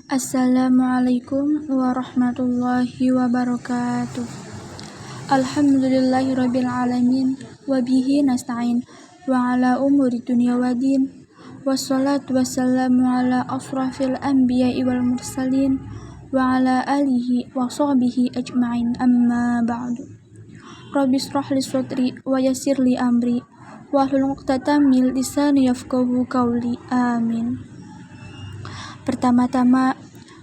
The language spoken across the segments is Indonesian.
Assalamualaikum warahmatullahi wabarakatuh. Alhamdulillahirabbil alamin wa bihi nasta'in wa ala umuri dunya waddin. Wassalatu wassalamu ala asrafil anbiya'i wal mursalin wa ala alihi wa sahbihi ajma'in, amma ba'du. Rabbi shrah li sadri wa yassir li amri wahlul 'uqdatam min lisani yafqahu qawli. Amin. Pertama-tama,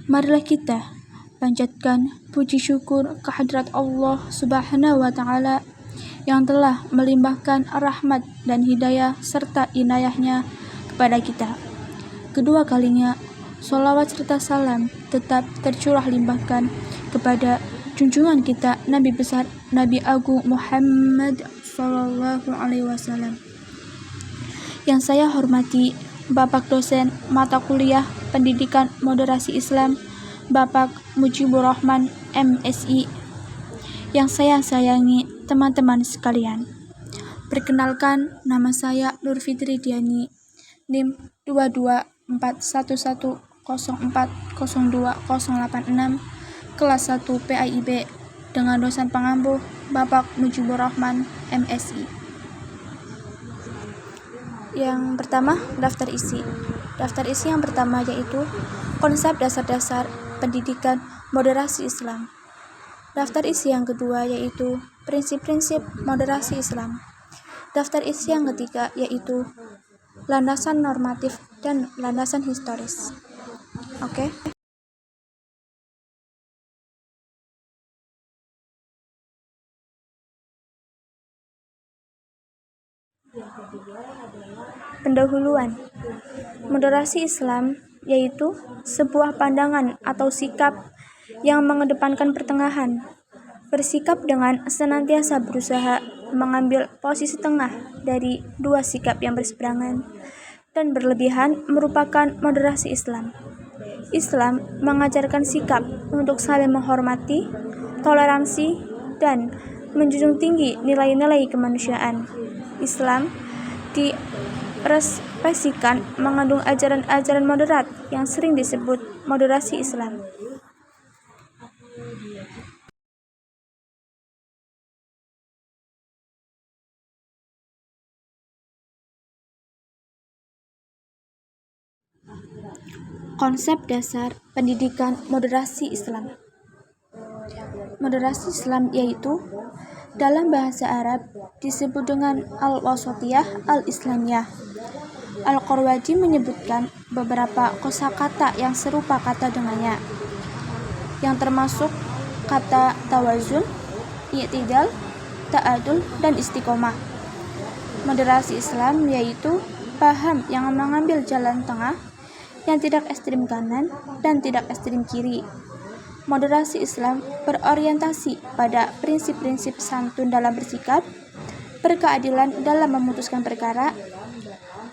marilah kita panjatkan puji syukur kehadrat Allah Subhanahu wa Ta'ala yang telah melimpahkan rahmat dan hidayah serta inayahnya kepada kita. Kedua kalinya, sholawat serta salam tetap tercurah limpahkan kepada junjungan kita Nabi besar Nabi Agung Muhammad Sallallahu Alaihi Wasallam. Yang saya hormati Bapak dosen mata kuliah Pendidikan Moderasi Islam, Bapak Mujibur Rahman, MSI. Yang saya sayangi teman-teman sekalian. Perkenalkan, nama saya Nur Fitri Diani, NIM 22410404086, kelas 1 PAIB, dengan dosen pengampu Bapak Mujibur Rahman, MSI. Yang pertama, daftar isi. Daftar isi yang pertama yaitu konsep dasar-dasar pendidikan moderasi Islam. Daftar isi yang kedua yaitu prinsip-prinsip moderasi Islam. Daftar isi yang ketiga yaitu landasan normatif dan landasan historis. Oke. Pendahuluan. Moderasi Islam yaitu sebuah pandangan atau sikap yang mengedepankan pertengahan, bersikap dengan senantiasa berusaha mengambil posisi tengah dari dua sikap yang berseberangan dan berlebihan merupakan moderasi Islam. Islam mengajarkan sikap untuk saling menghormati, toleransi, dan menjunjung tinggi nilai-nilai kemanusiaan. Islam direkspresikan mengandung ajaran-ajaran moderat yang sering disebut moderasi Islam. Konsep dasar pendidikan moderasi Islam. Moderasi Islam yaitu dalam bahasa Arab disebut dengan al-wasatiyah al-islamiyah. Al-Qarwadi menyebutkan beberapa kosakata yang serupa kata dengannya, yang termasuk kata tawazun, i'tidal, ta'adul, dan istiqomah. Moderasi Islam yaitu paham yang mengambil jalan tengah yang tidak ekstrim kanan dan tidak ekstrim kiri. Moderasi Islam berorientasi pada prinsip-prinsip santun dalam bersikap, berkeadilan dalam memutuskan perkara,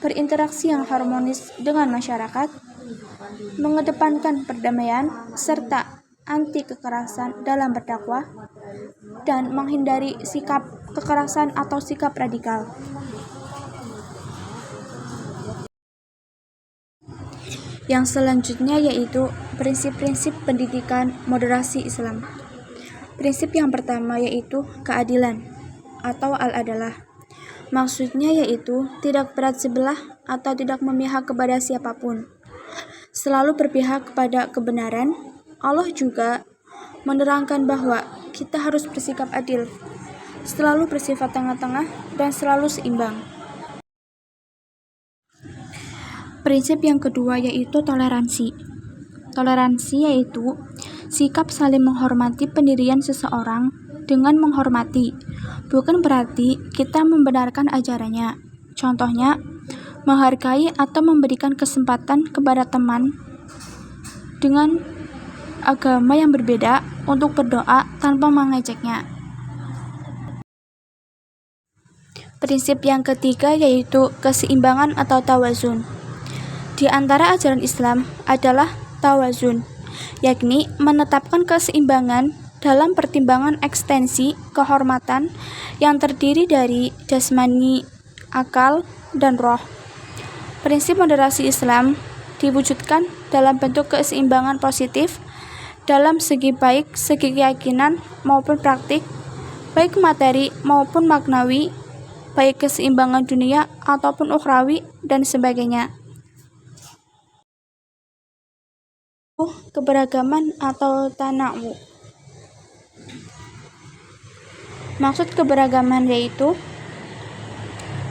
berinteraksi yang harmonis dengan masyarakat, mengedepankan perdamaian, serta anti kekerasan dalam berdakwah, dan menghindari sikap kekerasan atau sikap radikal. Yang selanjutnya yaitu prinsip-prinsip pendidikan moderasi Islam. Prinsip yang pertama yaitu keadilan atau al-adalah. Maksudnya yaitu tidak berat sebelah atau tidak memihak kepada siapapun. Selalu berpihak kepada kebenaran. Allah juga menerangkan bahwa kita harus bersikap adil, selalu bersifat tengah-tengah, dan selalu seimbang. Prinsip yang kedua yaitu toleransi. Toleransi yaitu sikap saling menghormati pendirian seseorang dengan menghormati, bukan berarti kita membenarkan ajarannya. Contohnya, menghargai atau memberikan kesempatan kepada teman dengan agama yang berbeda untuk berdoa tanpa mengejeknya. Prinsip yang ketiga yaitu keseimbangan atau tawazun. Di antara ajaran Islam adalah tawazun, yakni menetapkan keseimbangan dalam pertimbangan ekstensi kehormatan yang terdiri dari jasmani, akal, dan roh. Prinsip moderasi Islam diwujudkan dalam bentuk keseimbangan positif dalam segi baik segi keyakinan maupun praktik, baik materi maupun maknawi, baik keseimbangan dunia ataupun ukhrawi dan sebagainya. Keberagaman atau tanawu. Maksud keberagaman yaitu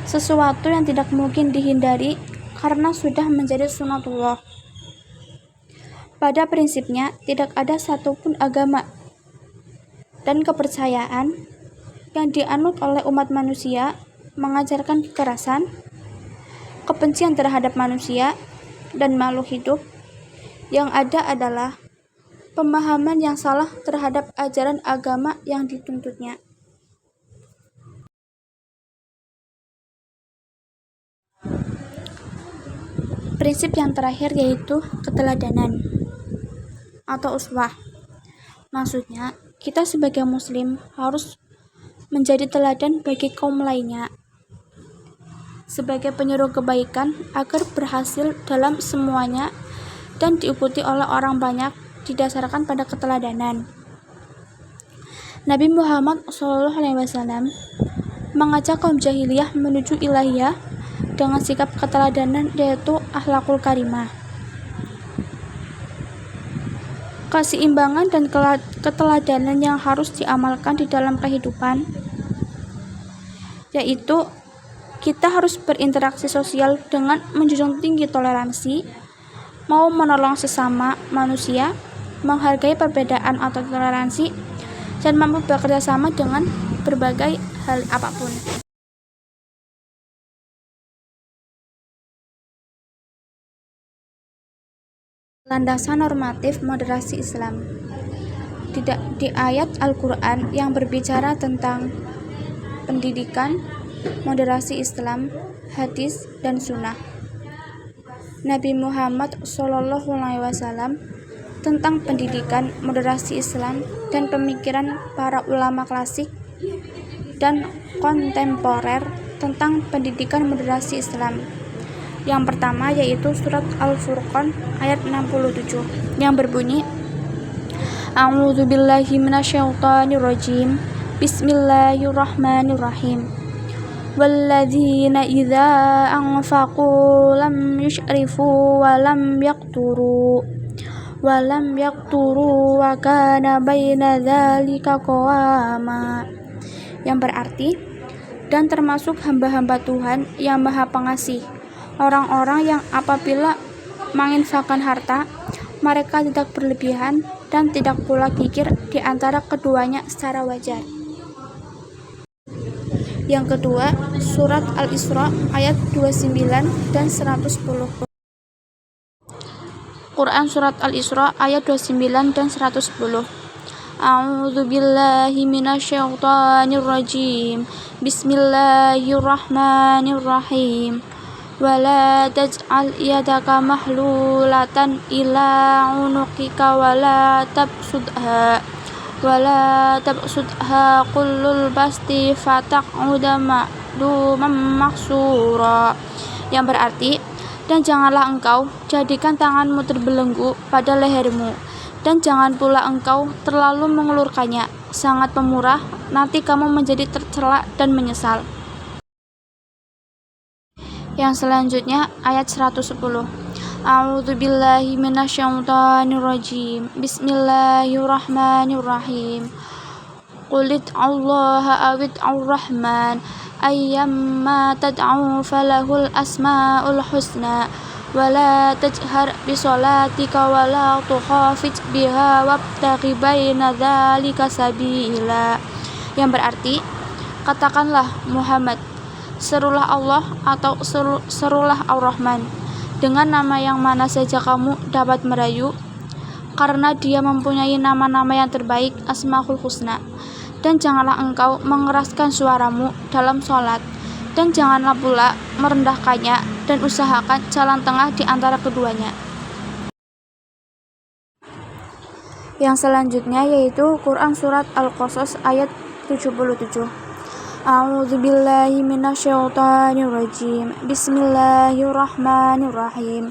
sesuatu yang tidak mungkin dihindari karena sudah menjadi sunatullah. Pada prinsipnya, tidak ada satupun agama dan kepercayaan yang dianut oleh umat manusia mengajarkan kekerasan, kebencian terhadap manusia dan makhluk hidup. Yang ada adalah pemahaman yang salah terhadap ajaran agama yang dituntutnya. Prinsip yang terakhir yaitu keteladanan atau uswah. Maksudnya, kita sebagai muslim harus menjadi teladan bagi kaum lainnya sebagai penyuruh kebaikan agar berhasil dalam semuanya dan diikuti oleh orang banyak didasarkan pada keteladanan. Nabi Muhammad SAW mengajak kaum jahiliyah menuju ilahiyah dengan sikap keteladanan yaitu akhlakul karimah. Keseimbangan dan keteladanan yang harus diamalkan di dalam kehidupan yaitu kita harus berinteraksi sosial dengan menjunjung tinggi toleransi, mau menolong sesama manusia, menghargai perbedaan atau toleransi, dan mampu bekerja sama dengan berbagai hal apapun. Landasan normatif moderasi Islam. Di ayat Al-Quran yang berbicara tentang pendidikan, moderasi Islam, hadis, dan sunnah Nabi Muhammad SAW tentang pendidikan, moderasi Islam, dan pemikiran para ulama klasik dan kontemporer tentang pendidikan moderasi Islam. Yang pertama yaitu surat Al-Furqan ayat 67 yang berbunyi, A'udzubillahi minasyaitonirrajim. Bismillahirrahmanirrahim. Walladzina idza anfaqu lam yushrifu wa lam yaqturu wa kana baina dzalika qawama. Yang berarti, dan termasuk hamba-hamba Tuhan yang Maha Pengasih, orang-orang yang apabila menginfakkan harta, mereka tidak berlebihan dan tidak pula kikir di antara keduanya secara wajar. Yang kedua, surat Al-Isra ayat 29 dan 110. Quran surat Al-Isra ayat 29 dan 110. A'udzubillahi minasyaitonirrajim. Bismillahirrahmanirrahim. Wala taj'al yadaka mahlulatan ila unuqika wala tabsudha kullul basti fataq'uda ma'duman maksura. Yang berarti, dan janganlah engkau jadikan tanganmu terbelenggu pada lehermu, dan jangan pula engkau terlalu mengulurkannya sangat pemurah, nanti kamu menjadi tercela dan menyesal. Yang selanjutnya ayat 110. A'udzubillahi minasyaitonirrajim. Bismillahirrahmanirrahim. Qulit Allaha awid ar-Rahman ayyamma tad'u falahul asmaul husna wala tajhar bisolatika wala tukhafit biha wabtaghi baina dzalika sabila. Yang berarti, katakanlah Muhammad, serulah Allah atau serulah Ar-Rahman dengan nama yang mana saja kamu dapat merayu, karena dia mempunyai nama-nama yang terbaik, Asmaul Husna. Dan janganlah engkau mengeraskan suaramu dalam sholat, dan janganlah pula merendahkannya, dan usahakan jalan tengah di antara keduanya. Yang selanjutnya yaitu Quran surat Al-Qasas ayat 77. A'udzubillahi minasyaitonirrajim. Bismillahirrahmanirrahim.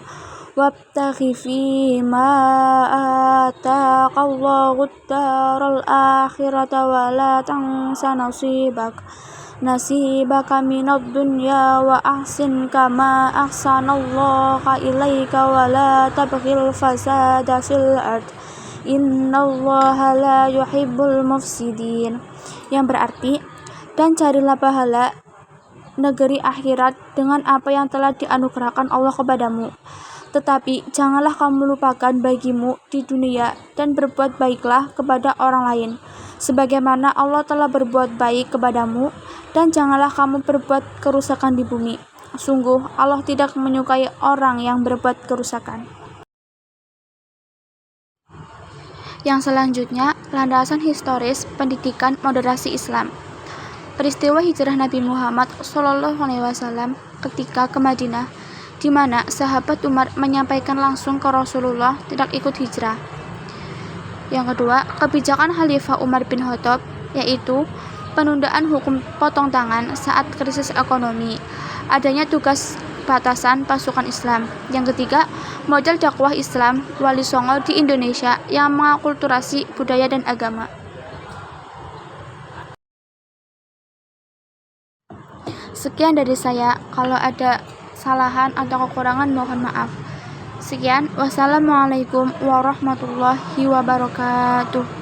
wabtaghi fima ataqallahu ad-daral akhirata wa la tansa nasibaka minad dunya wa ahsin kama ahsanallaha ilaika wa la tabghil fasada fil ard innallaha la yuhibbul mufsidin, yang berarti, dan carilah pahala negeri akhirat dengan apa yang telah dianugerahkan Allah kepadamu. Tetapi janganlah kamu lupakan bagimu di dunia dan berbuat baiklah kepada orang lain, sebagaimana Allah telah berbuat baik kepadamu, dan janganlah kamu berbuat kerusakan di bumi. Sungguh Allah tidak menyukai orang yang berbuat kerusakan. Yang selanjutnya, landasan historis pendidikan moderasi Islam. Peristiwa hijrah Nabi Muhammad SAW ketika ke Madinah, di mana sahabat Umar menyampaikan langsung ke Rasulullah tidak ikut hijrah. Yang kedua, kebijakan Khalifah Umar bin Khattab, yaitu penundaan hukum potong tangan saat krisis ekonomi, adanya tugas batasan pasukan Islam. Yang ketiga, model dakwah Islam Wali Songo di Indonesia yang mengakulturasi budaya dan agama. Sekian dari saya, kalau ada kesalahan atau kekurangan mohon maaf. Sekian, wassalamualaikum warahmatullahi wabarakatuh.